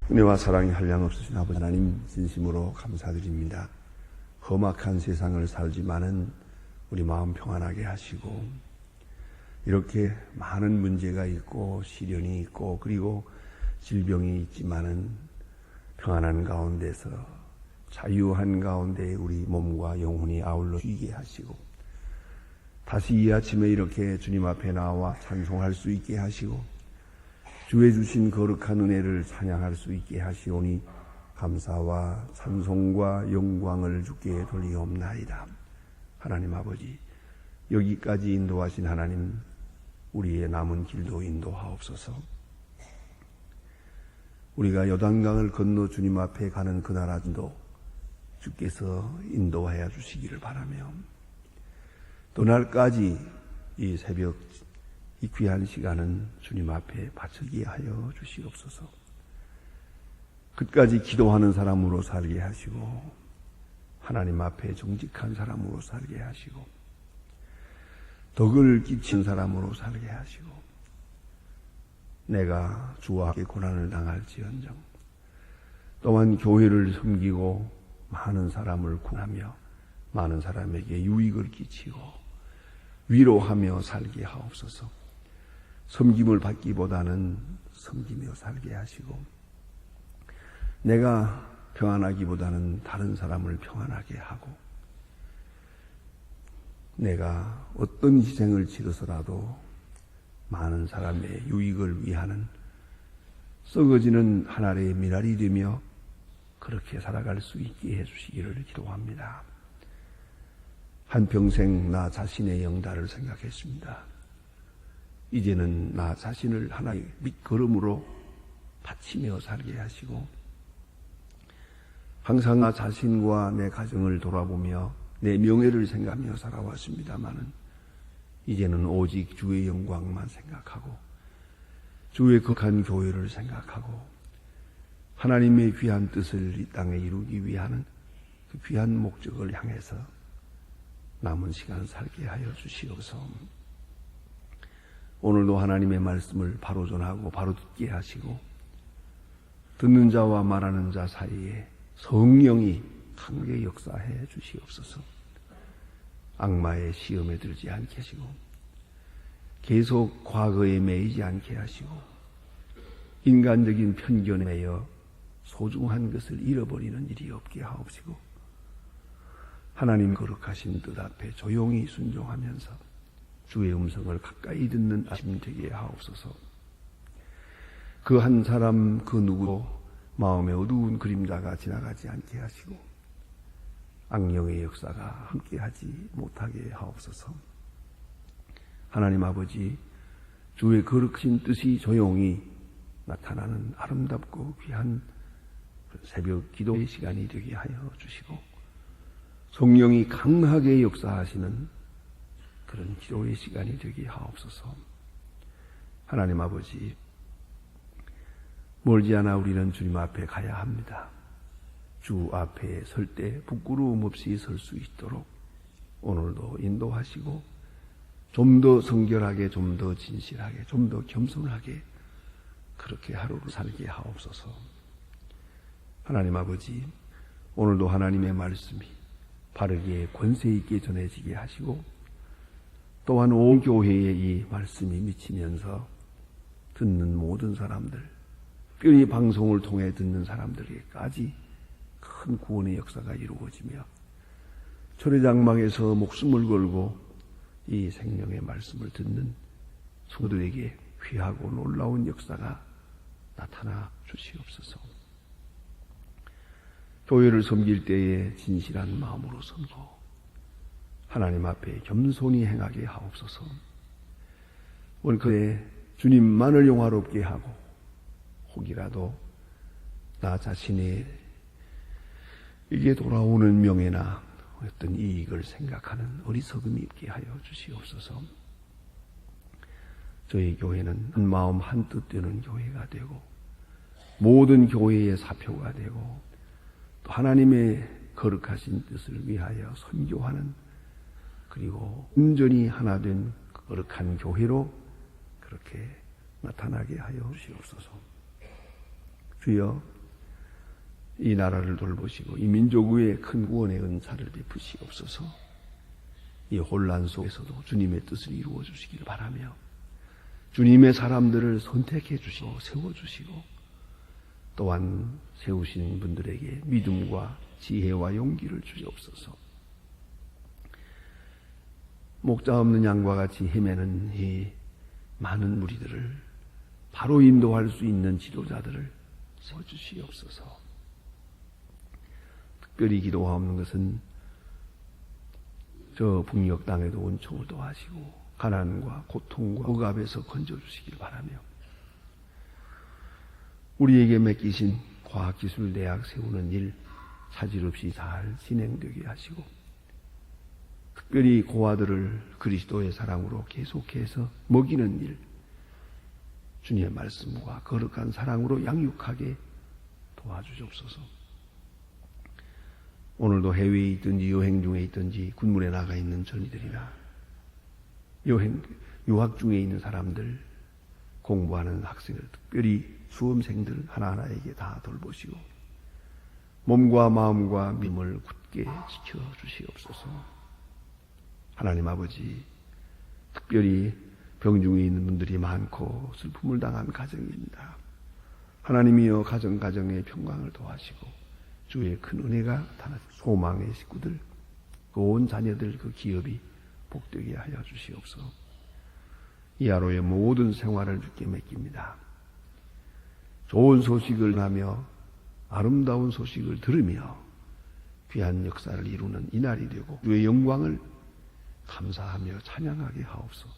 은혜와 사랑이 한량없으신 아버지 하나님, 진심으로 감사드립니다. 험악한 세상을 살지만은 우리 마음 평안하게 하시고, 이렇게 많은 문제가 있고 시련이 있고 그리고 질병이 있지만은 평안한 가운데서 자유한 가운데 우리 몸과 영혼이 아울러 쉬게 하시고, 다시 이 아침에 이렇게 주님 앞에 나와 찬송할 수 있게 하시고, 주의 주신 거룩한 은혜를 찬양할 수 있게 하시오니 감사와 찬송과 영광을 주께 돌리옵나이다. 하나님 아버지, 여기까지 인도하신 하나님, 우리의 남은 길도 인도하옵소서. 우리가 요단강을 건너 주님 앞에 가는 그날도 주께서 인도하여 주시기를 바라며, 또 날까지 이 새벽 이 귀한 시간은 주님 앞에 바치게 하여 주시옵소서. 끝까지 기도하는 사람으로 살게 하시고, 하나님 앞에 정직한 사람으로 살게 하시고, 덕을 끼친 사람으로 살게 하시고, 내가 주와 함께 고난을 당할지언정 또한 교회를 섬기고 많은 사람을 구하며 많은 사람에게 유익을 끼치고 위로하며 살게 하옵소서. 섬김을 받기보다는 섬기며 살게 하시고, 내가 평안하기보다는 다른 사람을 평안하게 하고, 내가 어떤 희생을 치러서라도 많은 사람의 유익을 위하는 썩어지는 한 알의 미랄이 되며 그렇게 살아갈 수 있게 해주시기를 기도합니다. 한평생 나 자신의 영달을 생각했습니다. 이제는 나 자신을 하나의 밑거름으로 바치며 살게 하시고, 항상 나 자신과 내 가정을 돌아보며 내 명예를 생각하며 살아왔습니다마는 이제는 오직 주의 영광만 생각하고 주의 거룩한 교회를 생각하고 하나님의 귀한 뜻을 이 땅에 이루기 위한 그 귀한 목적을 향해서 남은 시간 살게 하여 주시옵소서. 오늘도 하나님의 말씀을 바로 전하고 바로 듣게 하시고, 듣는 자와 말하는 자 사이에 성령이 강하게 역사해 주시옵소서. 악마의 시험에 들지 않게 하시고, 계속 과거에 매이지 않게 하시고, 인간적인 편견에 매여 소중한 것을 잃어버리는 일이 없게 하옵시고, 하나님 거룩하신 뜻 앞에 조용히 순종하면서 주의 음성을 가까이 듣는 아침 되게 하옵소서. 그 한 사람 그 누구도 마음의 어두운 그림자가 지나가지 않게 하시고, 악령의 역사가 함께하지 못하게 하옵소서. 하나님 아버지, 주의 거룩하신 뜻이 조용히 나타나는 아름답고 귀한 새벽 기도의 시간이 되게 하여 주시고, 성령이 강하게 역사하시는 그런 기도의 시간이 되게 하옵소서. 하나님 아버지, 멀지 않아 우리는 주님 앞에 가야 합니다. 주 앞에 설 때 부끄러움 없이 설 수 있도록 오늘도 인도하시고, 좀 더 성결하게, 좀 더 진실하게, 좀 더 겸손하게 그렇게 하루를 살게 하옵소서. 하나님 아버지, 오늘도 하나님의 말씀이 바르게 권세 있게 전해지게 하시고, 또한 온 교회에 이 말씀이 미치면서 듣는 모든 사람들, 특별히 방송을 통해 듣는 사람들에게까지 큰 구원의 역사가 이루어지며, 철회장막에서 목숨을 걸고 이 생명의 말씀을 듣는 성도들에게 귀하고 놀라운 역사가 나타나 주시옵소서. 교회를 섬길 때에 진실한 마음으로 섬고 하나님 앞에 겸손히 행하게 하옵소서. 오늘 그의 주님만을 영화롭게 하고 혹이라도 나 자신의 이게 돌아오는 명예나 어떤 이익을 생각하는 어리석음이 있게 하여 주시옵소서. 저희 교회는 한 마음 한 뜻 되는 교회가 되고 모든 교회의 사표가 되고 또 하나님의 거룩하신 뜻을 위하여 선교하는, 그리고 온전히 하나 된 거룩한 교회로 그렇게 나타나게 하여 주시옵소서. 주여, 이 나라를 돌보시고 이 민족 위에 큰 구원의 은사를 베푸시옵소서. 이 혼란 속에서도 주님의 뜻을 이루어 주시길 바라며 주님의 사람들을 선택해 주시고 세워주시고 또한 세우신 분들에게 믿음과 지혜와 용기를 주시옵소서. 목자 없는 양과 같이 헤매는 이 많은 무리들을 바로 인도할 수 있는 지도자들을 세워주시옵소서. 특별히 기도하옵는 것은 저 북녘 땅에도 은총을 더하시고 가난과 고통과 억압에서 건져주시길 바라며 우리에게 맡기신 과학기술대학 세우는 일 차질 없이 잘 진행되게 하시고 특별히 고아들을 그리스도의 사랑으로 계속해서 먹이는 일 주님의 말씀과 거룩한 사랑으로 양육하게 도와주옵소서. 오늘도 해외에 있든지 여행 중에 있든지 군문에 나가 있는 젊이들이나 유학 중에 있는 사람들, 공부하는 학생들, 특별히 수험생들 하나하나에게 다 돌보시고 몸과 마음과 믿음을 굳게 지켜주시옵소서. 하나님 아버지, 특별히 병중에 있는 분들이 많고 슬픔을 당한 가정입니다. 하나님이여 가정가정의 평강을 도와시고 주의 큰 은혜가 나타나 소망의 식구들, 그 온 자녀들, 그 기업이 복되게 하여 주시옵소서. 이 하루의 모든 생활을 주께 맡깁니다. 좋은 소식을 하며 아름다운 소식을 들으며 귀한 역사를 이루는 이날이 되고 주의 영광을 감사하며 찬양하게 하옵소서.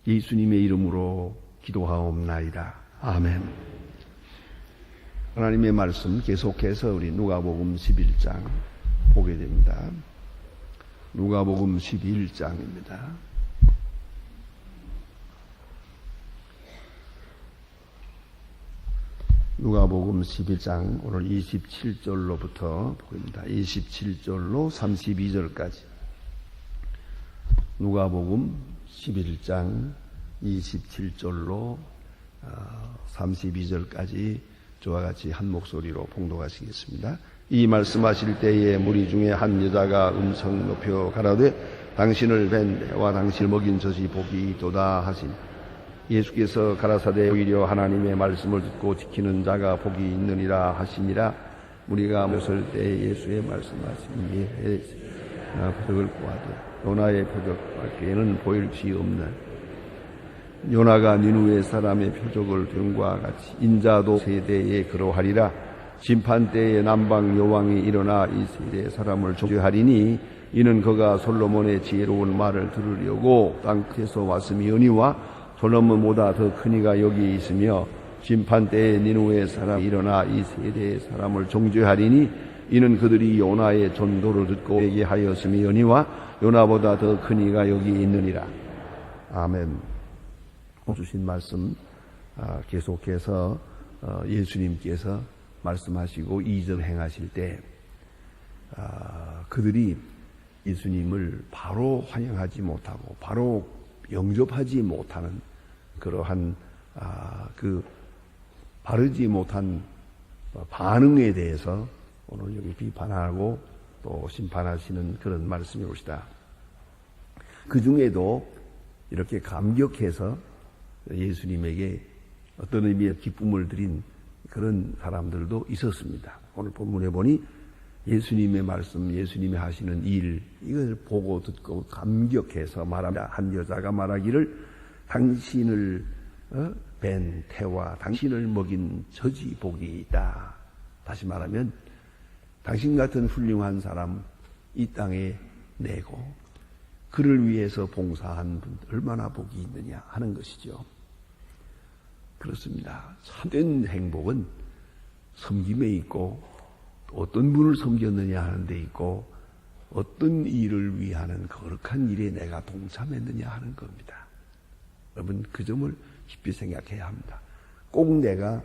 예수님의 이름으로 기도하옵나이다. 아멘. 하나님의 말씀 계속해서 우리 누가복음 11장 보게 됩니다. 누가복음 11장입니다. 누가복음 11장 오늘 27절로부터 보입니다. 27절로 32절까지. 누가복음 11장 27절로 32절까지 저와 같이 한 목소리로 봉독하시겠습니다. 이 말씀하실 때에 무리 중에 한 여자가 음성 높여 가라되 당신을 뵌 내와 당신을 먹인 젖이 복이 있도다 하시니 예수께서 가라사대 오히려 하나님의 말씀을 듣고 지키는 자가 복이 있느니라 하시니라. 무리가 모였을 때 예수의 말씀하신 이에 표적을 구하되 요나의 표적 밖에는 보일 수 없는 요나가 니느웨 사람의 표적을 된과 같이 인자도 세대에 그러하리라. 심판 때에 남방 여왕이 일어나 이 세대 사람을 정죄하리니 이는 그가 솔로몬의 지혜로운 말을 들으려고 땅에서 왔음이오니와 솔로몬보다 더 큰 이가 여기 있으며 심판 때에 니느웨 사람이 일어나 이 세대의 사람을 정죄하리니 이는 그들이 요나의 전도를 듣고 회개 하였음이오니와 요나보다 더 큰 이가 여기 있느니라. 아멘. 주신 말씀 계속해서 예수님께서 말씀하시고 이전 행하실 때 그들이 예수님을 바로 환영하지 못하고 바로 영접하지 못하는 그러한 그 바르지 못한 반응에 대해서 오늘 여기 비판하고 또 심판하시는 그런 말씀이 옵시다. 그 중에도 이렇게 감격해서 예수님에게 어떤 의미의 기쁨을 드린 그런 사람들도 있었습니다. 오늘 본문에 보니 예수님의 말씀, 예수님이 하시는 일, 이걸 보고 듣고 감격해서 말합니다. 한 여자가 말하기를 당신을 뵌 태와 당신을 먹인 젖이 복이 있다. 다시 말하면 당신 같은 훌륭한 사람 이 땅에 내고 그를 위해서 봉사한 분 얼마나 복이 있느냐 하는 것이죠. 그렇습니다. 참된 행복은 섬김에 있고 어떤 분을 섬겼느냐 하는 데 있고 어떤 일을 위하는 거룩한 일에 내가 동참했느냐 하는 겁니다. 여러분 그 점을 깊이 생각해야 합니다. 꼭 내가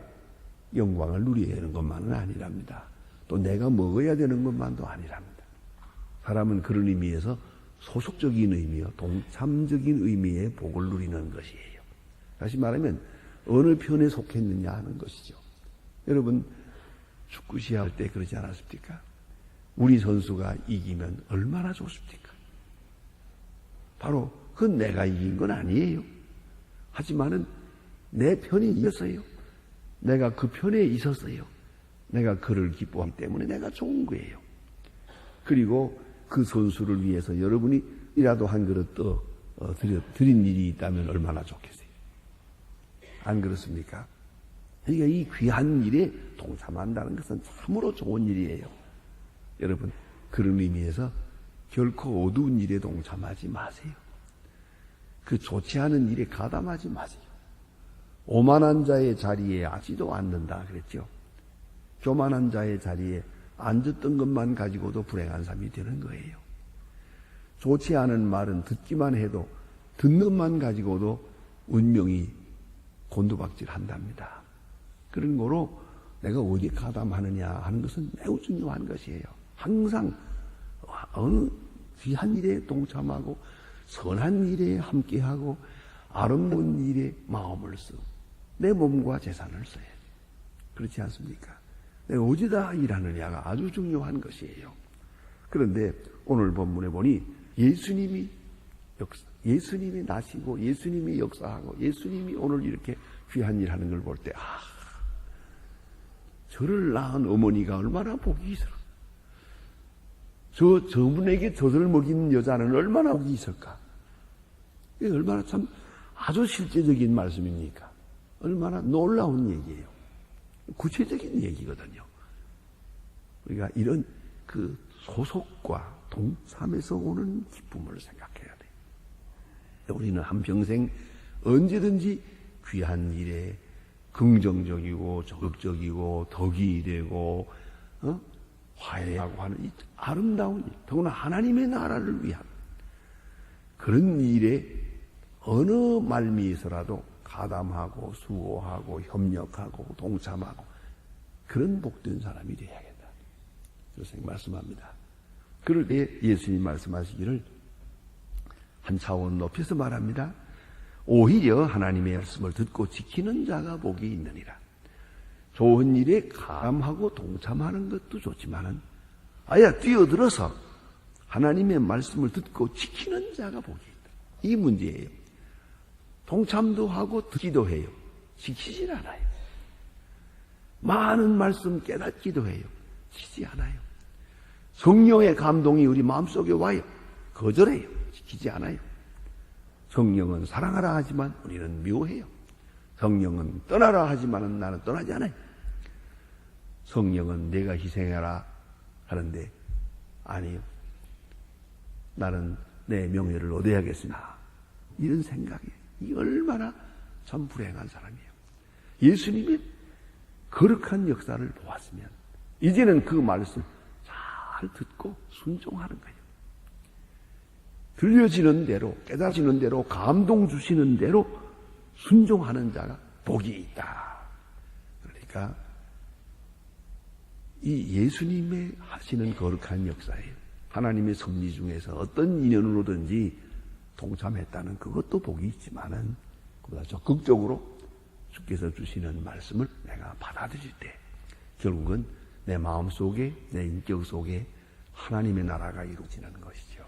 영광을 누려야 하는 것만은 아니랍니다. 또 내가 먹어야 되는 것만도 아니랍니다. 사람은 그런 의미에서 소속적인 의미요 동참적인 의미의 복을 누리는 것이에요. 다시 말하면 어느 편에 속했느냐 하는 것이죠. 여러분 축구 시합할 때 그러지 않았습니까? 우리 선수가 이기면 얼마나 좋습니까? 바로 그건 내가 이긴 건 아니에요. 하지만은 내 편이 이겼어요. 내가 그 편에 있었어요. 내가 그를 기뻐하기 때문에 내가 좋은 거예요. 그리고 그 선수를 위해서 여러분이 이라도 한 그릇 더 드린 일이 있다면 얼마나 좋겠어요. 안 그렇습니까? 그러니까 이 귀한 일에 동참한다는 것은 참으로 좋은 일이에요. 여러분, 그런 의미에서 결코 어두운 일에 동참하지 마세요. 그 좋지 않은 일에 가담하지 마세요. 오만한 자의 자리에 앉지도 않는다 그랬죠. 교만한 자의 자리에 앉았던 것만 가지고도 불행한 삶이 되는 거예요. 좋지 않은 말은 듣기만 해도 듣는 것만 가지고도 운명이 곤두박질한답니다. 그런 거로 내가 어디에 가담하느냐 하는 것은 매우 중요한 것이에요. 항상 어느 귀한 일에 동참하고 선한 일에 함께하고 아름다운 일에 마음을 쓰고 내 몸과 재산을 써야지. 그렇지 않습니까? 내가 어디다 일하느냐가 아주 중요한 것이에요. 그런데 오늘 본문에 보니 예수님이 나시고 예수님이 역사하고 예수님이 오늘 이렇게 귀한 일 하는 걸 볼 때 저를 낳은 어머니가 얼마나 복이 있을까? 저분에게 젖을 먹인 여자는 얼마나 복이 있을까? 이게 얼마나 참 아주 실제적인 말씀입니까? 얼마나 놀라운 얘기예요. 구체적인 얘기거든요. 우리가 이런 그 소속과 동참에서 오는 기쁨을 생각해야 돼요. 우리는 한평생 언제든지 귀한 일에 긍정적이고 적극적이고 덕이 되고 화해하고 하는 이 아름다운 일, 더구나 하나님의 나라를 위한 그런 일에 어느 말미에서라도 가담하고 수고하고 협력하고 동참하고 그런 복된 사람이 되어야겠다. 그래서 말씀합니다. 그럴 때 예수님 말씀하시기를 한 차원 높여서 말합니다. 오히려 하나님의 말씀을 듣고 지키는 자가 복이 있느니라. 좋은 일에 가담하고 동참하는 것도 좋지만은 아예 뛰어들어서 하나님의 말씀을 듣고 지키는 자가 복이 있다. 이 문제예요. 동참도 하고 듣기도 해요. 지키질 않아요. 많은 말씀 깨닫기도 해요. 지키지 않아요. 성령의 감동이 우리 마음속에 와요. 거절해요. 지키지 않아요. 성령은 사랑하라 하지만 우리는 미워해요. 성령은 떠나라 하지만 나는 떠나지 않아요. 성령은 내가 희생해라 하는데 아니요. 나는 내 명예를 얻어야겠으나 이런 생각이에요. 이 얼마나 참 불행한 사람이에요. 예수님이 거룩한 역사를 보았으면 이제는 그 말씀 잘 듣고 순종하는 거예요. 들려지는 대로 깨달아지는 대로 감동 주시는 대로 순종하는 자가 복이 있다. 그러니까 이 예수님의 하시는 거룩한 역사예요. 하나님의 섭리 중에서 어떤 인연으로든지 동참했다는 그것도 복이 있지만은 그보다 적극적으로 주께서 주시는 말씀을 내가 받아들일 때 결국은 내 마음 속에 내 인격 속에 하나님의 나라가 이루어지는 것이죠.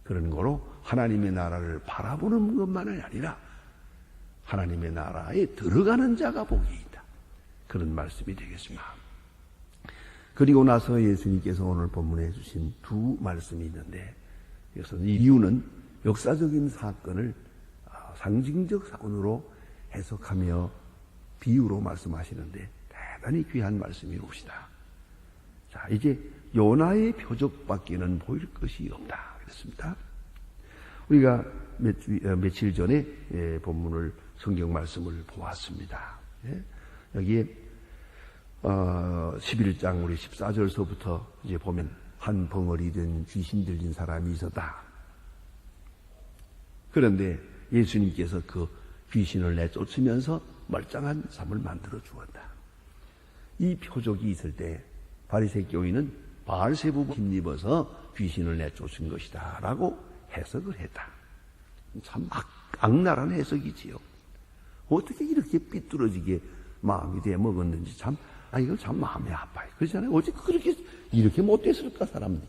그런 거로 하나님의 나라를 바라보는 것만이 아니라 하나님의 나라에 들어가는 자가 복이 있다. 그런 말씀이 되겠습니다. 그리고 나서 예수님께서 오늘 본문에 주신 두 말씀이 있는데 이것은 이유는 역사적인 사건을 상징적 사건으로 해석하며 비유로 말씀하시는데 대단히 귀한 말씀이 옵시다. 자, 이제 요나의 표적밖에는 보일 것이 없다. 그랬습니다. 우리가 며칠 전에 본문을 성경 말씀을 보았습니다. 여기에 11장 우리 14절서부터 이제 보면 한 벙어리 된 귀신 들린 사람이 있었다. 그런데 예수님께서 그 귀신을 내쫓으면서 멀쩡한 삶을 만들어 주었다. 이 표적이 있을 때 바리새 교인은 바알세부를 힘입어서 귀신을 내쫓은 것이다 라고 해석을 했다. 참 악랄한 해석이지요. 어떻게 이렇게 삐뚤어지게 마음이 되어 먹었는지 참 이거 참 마음이 아파요. 그렇잖아요. 어찌 그렇게, 이렇게 못됐을까, 사람들이.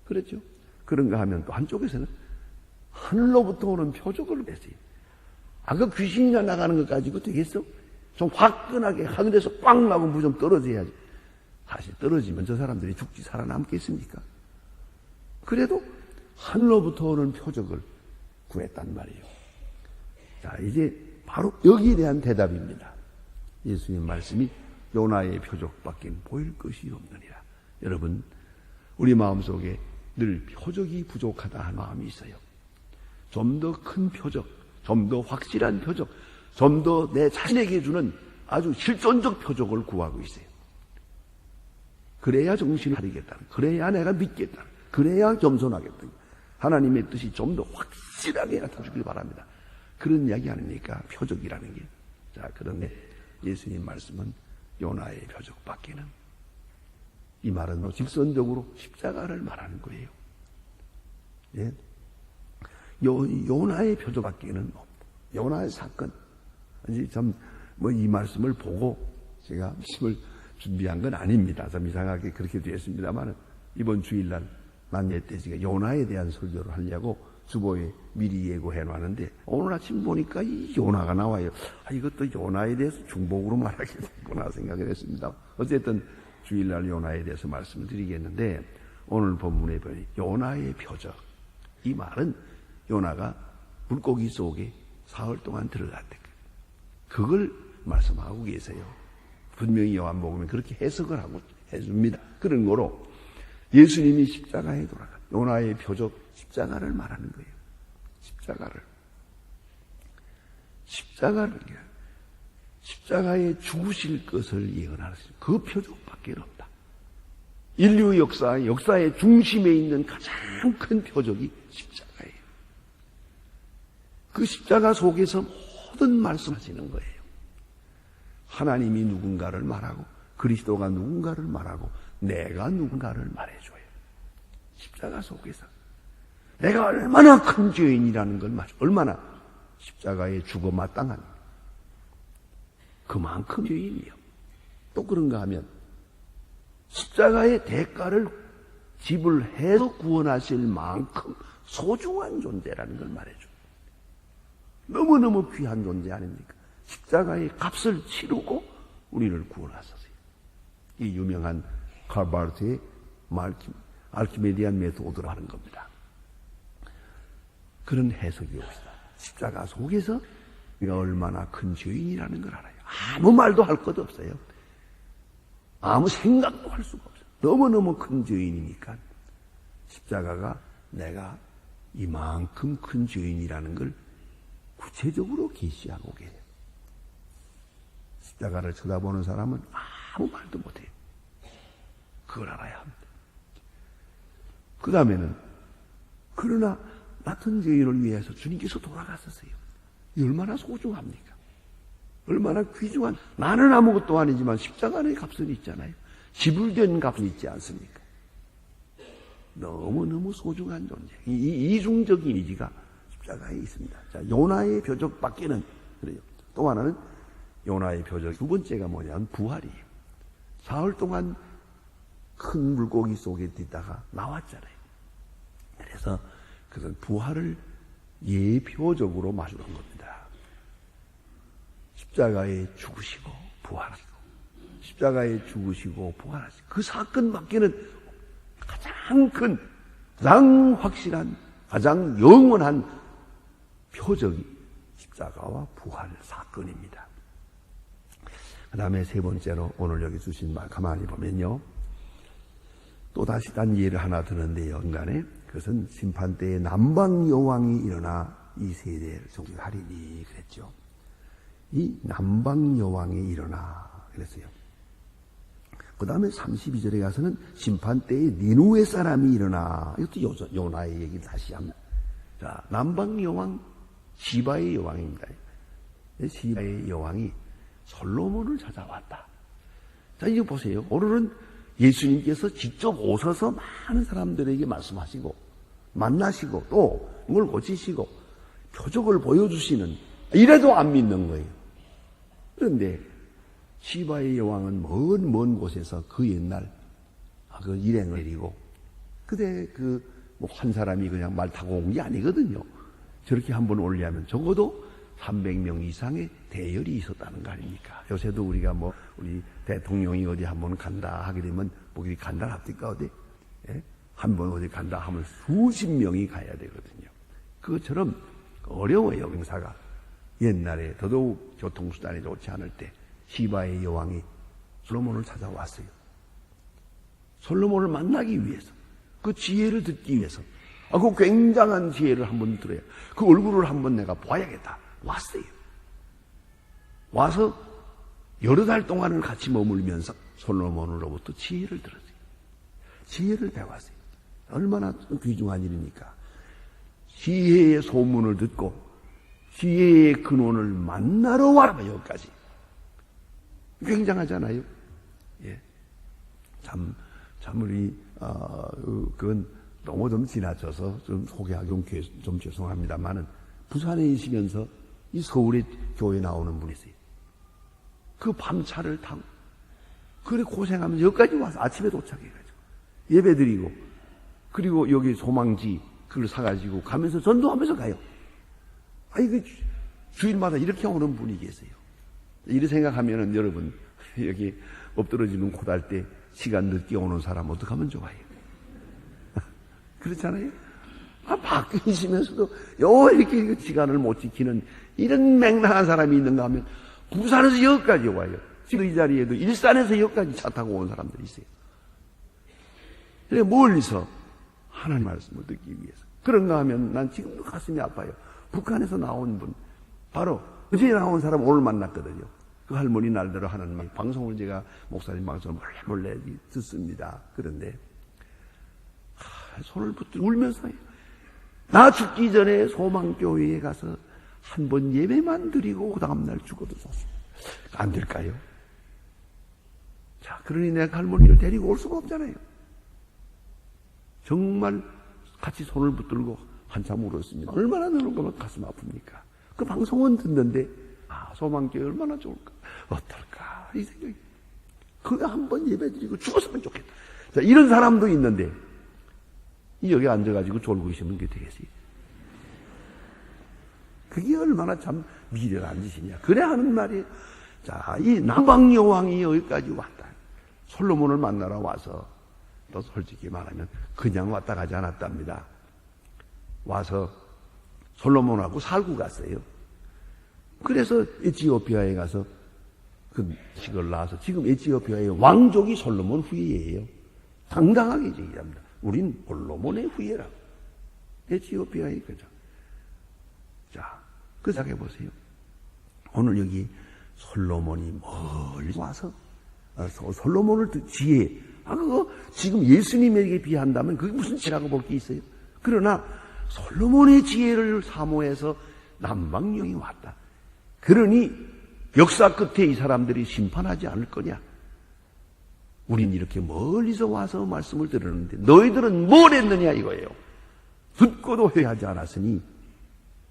그렇죠? 그런가 하면 또 한쪽에서는 하늘로부터 오는 표적을 냈어요. 그 귀신이 나가는 것 가지고 되겠어? 좀 화끈하게 하늘에서 꽝 나고 뭐 좀 떨어져야지. 사실 떨어지면 저 사람들이 죽지 살아남겠습니까? 그래도 하늘로부터 오는 표적을 구했단 말이에요. 자, 이제 바로 여기에 대한 대답입니다. 예수님 말씀이 요나의 표적밖에 보일 것이 없느니라. 여러분, 우리 마음속에 늘 표적이 부족하다 하는 마음이 있어요. 좀 더 큰 표적, 좀 더 확실한 표적, 좀 더 내 자신에게 주는 아주 실존적 표적을 구하고 있어요. 그래야 정신을 차리겠다는, 그래야 내가 믿겠다는, 그래야 겸손하겠다는, 하나님의 뜻이 좀 더 확실하게 나타나주길 바랍니다. 그런 이야기 아닙니까? 표적이라는 게. 자, 그런데 예수님 말씀은 요나의 표적밖에는, 이 말은 직선적으로 십자가를 말하는 거예요. 예? 요나의 표적밖에는 요나의 사건. 이제 참 이 말씀을 보고 제가 말씀을 준비한 건 아닙니다. 좀 이상하게 그렇게 되었습니다만, 이번 주일날 만예 때 제가 요나에 대한 설교를 하려고 주보에 미리 예고해 놨는데, 오늘 아침 보니까 이 요나가 나와요. 이것도 요나에 대해서 중복으로 말하겠구나 생각을 했습니다. 어쨌든 주일날 요나에 대해서 말씀을 드리겠는데, 오늘 본문에 보니 요나의 표적. 이 말은 요나가 물고기 속에 사흘 동안 들어갔다. 그걸 말씀하고 계세요. 분명히 요한복음에 그렇게 해석을 하고 해줍니다. 그런 거로 예수님이 십자가에 돌아가, 요나의 표적 십자가를 말하는 거예요. 십자가에 죽으실 것을 예언하는 그 표적밖에 없다. 인류 역사의 중심에 있는 가장 큰 표적이 십자가예요. 그 십자가 속에서 모든 말씀하시는 거예요. 하나님이 누군가를 말하고, 그리스도가 누군가를 말하고, 내가 누군가를 말해줘요. 십자가 속에서 내가 얼마나 큰 죄인이라는 걸 얼마나 십자가에 죽어 마땅한 그만큼 죄인이요. 또 그런가 하면 십자가의 대가를 지불해서 구원하실 만큼 소중한 존재라는 걸 말해줘요. 너무너무 귀한 존재 아닙니까? 십자가의 값을 치르고 우리를 구원하셨어요. 이 유명한 칼바르트의 알키메디안 메소드로 하는 겁니다. 그런 해석이 옵시다. 십자가 속에서 우리가 얼마나 큰 죄인이라는 걸 알아요. 아무 말도 할 것 없어요. 아무 생각도 할 수가 없어요. 너무너무 큰 죄인이니까 십자가가 내가 이만큼 큰 죄인이라는 걸 구체적으로 계시하고 계세요. 십자가를 쳐다보는 사람은 아무 말도 못해요. 그걸 알아야 합니다. 그 다음에는, 그러나 같은 죄인을 위해서 주님께서 돌아가셨어요. 이 얼마나 소중합니까? 얼마나 귀중한, 나는 아무것도 아니지만 십자가의 값은 있잖아요. 지불된 값은 있지 않습니까? 너무너무 소중한 존재. 이 이중적 이미지가 십자가에 있습니다. 자, 요나의 표적밖에는 그래요. 또 하나는 요나의 표적 두 번째가 뭐냐면 부활이에요. 사흘 동안 큰 물고기 속에 있다가 나왔잖아요. 그래서 그것은 부활을 예표적으로 마주한 겁니다. 십자가에 죽으시고 부활하시고, 십자가에 죽으시고 부활하시고, 그 사건밖에는 가장 큰, 가장 확실한, 가장 영원한 표적이 십자가와 부활 사건입니다. 그 다음에 세 번째로 오늘 여기 주신 말 가만히 보면요, 또다시 딴 예를 하나 드는데요. 인간에 그것은 심판때에 남방 여왕이 일어나 이 세대를 정직하리니 그랬죠. 이 남방 여왕이 일어나 그랬어요. 그 다음에 32절에 가서는 심판때에 니누의 사람이 일어나, 이것도 요나의 얘기 다시 합니다. 자, 남방 여왕 시바의 여왕입니다. 시바의 여왕이 솔로몬을 찾아왔다. 자, 이거 보세요. 오늘은 예수님께서 직접 오셔서 많은 사람들에게 말씀하시고, 만나시고, 또 이걸 고치시고, 표적을 보여주시는, 이래도 안 믿는 거예요. 그런데 시바의 여왕은 먼 곳에서 그 옛날 그 일행을 내리고, 그때 한 사람이 그냥 말 타고 온 게 아니거든요. 저렇게 한번 올리면 적어도 300명 이상의 대열이 있었다는 거 아닙니까? 요새도 우리가 우리 대통령이 어디 한번 간다 하게 되면 거기 간다 합니까? 어디? 예? 한번 어디 간다 하면 수십 명이 가야 되거든요. 그것처럼 어려워요, 행사가. 옛날에 더더욱 교통수단이 좋지 않을 때 시바의 여왕이 솔로몬을 찾아왔어요. 솔로몬을 만나기 위해서, 그 지혜를 듣기 위해서, 그 굉장한 지혜를 한번 들어야, 그 얼굴을 한번 내가 봐야겠다. 왔어요. 와서 여러 달 동안을 같이 머물면서 솔로몬으로부터 지혜를 들었어요. 지혜를 배웠어요. 얼마나 귀중한 일입니까? 지혜의 소문을 듣고 지혜의 근원을 만나러 와라, 여기까지. 굉장하잖아요. 예. 참 우리, 그건 너무 좀 지나쳐서 좀 소개하기 좀 죄송합니다만은, 부산에 있으면서 이 서울에 교회 나오는 분이 있어요. 그 밤차를 타고, 그래 고생하면서 여기까지 와서 아침에 도착해가지고, 예배 드리고, 그리고 여기 소망지, 그걸 사가지고 가면서 전도하면서 가요. 그 주일마다 이렇게 오는 분이 계세요. 이렇게 생각하면은 여러분, 여기 엎드러지는 고달 때 시간 늦게 오는 사람 어떡하면 좋아요? 그렇잖아요? 바뀌시면서도 이렇게 시간을 못 지키는 이런 맹랑한 사람이 있는가 하면, 부산에서 여기까지 와요. 지금 이 자리에도 일산에서 여기까지 차 타고 온 사람들이 있어요. 그래, 멀리서 하나님 말씀을 듣기 위해서. 그런가 하면 난 지금도 가슴이 아파요. 북한에서 나온 분, 바로 어제 나온 사람 오늘 만났거든요. 그 할머니 날대로 하는 방송을 제가 목사님 방송을 몰래 듣습니다. 그런데 손을 붙들고 울면서 해요. 나 죽기 전에 소망교회에 가서 한 번 예배만 드리고 그 다음날 죽어도 좋습니다. 안 될까요? 자, 그러니 내가 할머니를 데리고 올 수가 없잖아요. 정말 같이 손을 붙들고 한참 울었습니다. 얼마나 너는 가슴 아픕니까? 그 방송은 듣는데, 소망교회 얼마나 좋을까? 어떨까? 이 생각이. 그거 한 번 예배 드리고 죽었으면 좋겠다. 자, 이런 사람도 있는데, 여기 앉아가지고 졸고 있으면 그게 되겠어요? 그게 얼마나 참 미련한 짓이냐. 그래 하는 말이, 자, 이 남방여왕이 여기까지 왔다. 솔로몬을 만나러 와서, 또 솔직히 말하면 그냥 왔다 가지 않았답니다. 와서 솔로몬하고 살고 갔어요. 그래서 에티오피아에 가서 그 식을 낳아서 지금 에티오피아의 왕족이 솔로몬 후예예요. 당당하게 얘기합니다. 우린 솔로몬의 후예라고. 에티오피아의 거죠. 자, 그 생각해 보세요. 오늘 여기 솔로몬이 멀리 와서 솔로몬을 지혜, 그거 지금 예수님에게 비한다면 그게 무슨 지혜라고 볼 게 있어요? 그러나 솔로몬의 지혜를 사모해서 남방령이 왔다. 그러니 역사 끝에 이 사람들이 심판하지 않을 거냐? 우린 이렇게 멀리서 와서 말씀을 들었는데 너희들은 뭘 했느냐 이거예요. 듣고도 회하지 않았으니,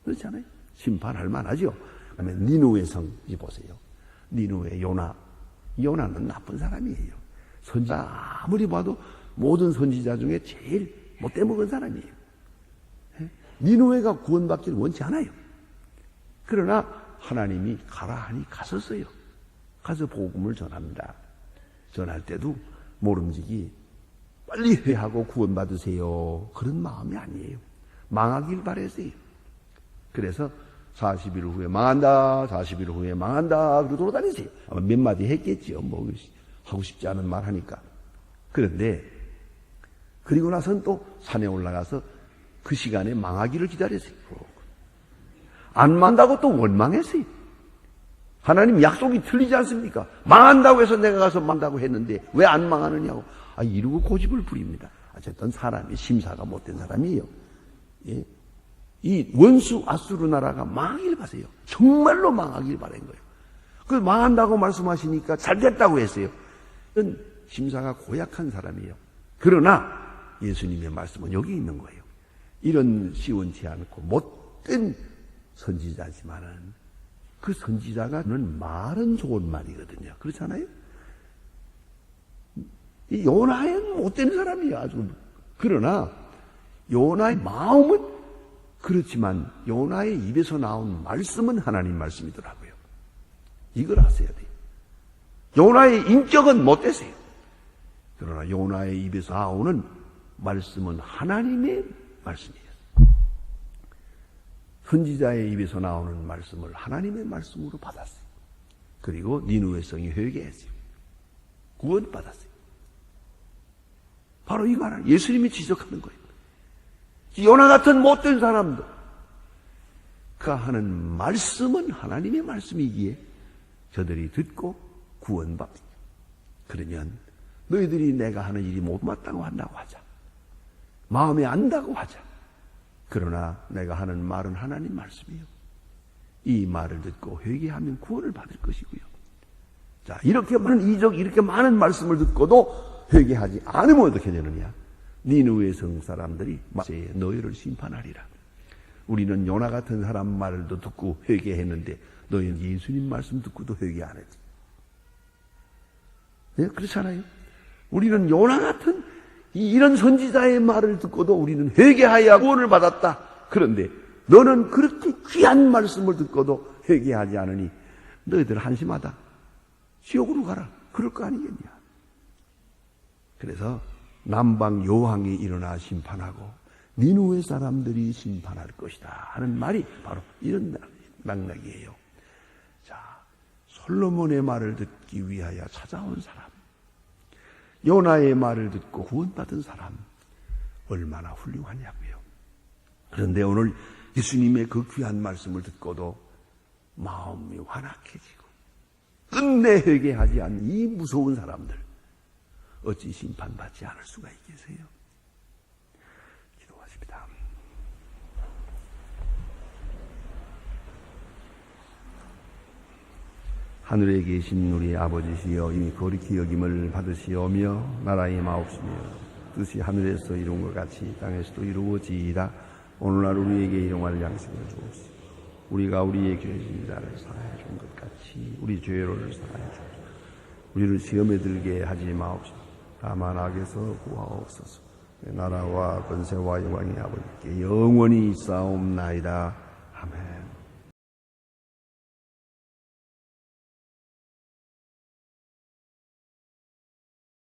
그렇잖아요. 심판할 만하죠. 그다음에 니누의 성이 보세요. 니누의 요나는 나쁜 사람이에요. 선지자 아무리 봐도 모든 선지자 중에 제일 못돼 먹은 사람이에요. 니누에가 구원받기를 원치 않아요. 그러나 하나님이 가라 하니 갔었어요. 가서 복음을 전합니다. 전할 때도 모름지기 빨리 회하고 구원받으세요. 그런 마음이 아니에요. 망하길 바랬어요. 그래서 40일 후에 망한다, 40일 후에 망한다, 그러고 돌아다니세요. 아마 몇 마디 했겠지요. 하고 싶지 않은 말 하니까. 그런데, 그리고 나서는 또 산에 올라가서 그 시간에 망하기를 기다렸어요. 안 망한다고 또 원망했어요. 하나님 약속이 틀리지 않습니까? 망한다고 해서 내가 가서 망한다고 했는데 왜 안 망하느냐고. 이러고 고집을 부립니다. 어쨌든 사람이 심사가 못된 사람이에요. 예. 이 원수 아수르 나라가 망하길 바세요. 정말로 망하길 바란 거예요. 그 망한다고 말씀하시니까 잘 됐다고 했어요. 이런 심사가 고약한 사람이에요. 그러나 예수님의 말씀은 여기 있는 거예요. 이런 시원치 않고 못된 선지자지만은 그 선지자가는 말은 좋은 말이거든요. 그렇잖아요? 이 요나는 못된 사람이야, 아주. 그러나 요나의 마음은 그렇지만 요나의 입에서 나온 말씀은 하나님 말씀이더라고요. 이걸 아셔야 돼요. 요나의 인격은 못되세요. 그러나 요나의 입에서 나오는 말씀은 하나님의 말씀이에요. 선지자의 입에서 나오는 말씀을 하나님의 말씀으로 받았어요. 그리고 니느웨 성이 회개했어요. 구원받았어요. 바로 이거 하나 예수님이 지적하는 거예요. 요나 같은 못된 사람도 그가 하는 말씀은 하나님의 말씀이기에 저들이 듣고 구원받습니다. 그러면 너희들이 내가 하는 일이 못맞다고 한다고 하자. 마음에 안다고 하자. 그러나 내가 하는 말은 하나님 말씀이에요. 이 말을 듣고 회개하면 구원을 받을 것이고요. 자, 이렇게 많은 이렇게 많은 말씀을 듣고도 회개하지 않으면 어떻게 되느냐? 니느웨 성 사람들이 마세에 너희를 심판하리라. 우리는 요나 같은 사람 말도 듣고 회개했는데 너희는 예수님 말씀 듣고도 회개 안 했지. 네? 그렇잖아요. 우리는 요나 같은 이런 선지자의 말을 듣고도 우리는 회개하여 구원을 받았다. 그런데 너는 그렇게 귀한 말씀을 듣고도 회개하지 않으니 너희들 한심하다. 지옥으로 가라. 그럴 거 아니겠냐. 그래서 남방 여왕이 일어나 심판하고 니느웨 사람들이 심판할 것이다 하는 말이 바로 이런 맥락이에요. 자, 솔로몬의 말을 듣기 위하여 찾아온 사람, 요나의 말을 듣고 구원받은 사람, 얼마나 훌륭하냐고요. 그런데 오늘 예수님의 그 귀한 말씀을 듣고도 마음이 완악해지고 끝내 회개하지 않는 이 무서운 사람들, 어찌 심판받지 않을 수가 있겠어요? 기도하십니다. 하늘에 계신 우리 아버지시여, 이미 거룩히 여김을 받으시오며 나라의 마옵시며 뜻이 하늘에서 이룬 것 같이 땅에서도 이루어지이다. 오늘날 우리에게 일용할 양식을 주옵시고 우리가 우리의 죄진 자를 사하여 준 것 같이 우리 죄로를 사하여 주옵시고 우리를 시험에 들게 하지 마옵시고 다만 악에서 구하옵소서. 나라와 권세와 영광이 아버지께 영원히 있사옵나이다. 아멘.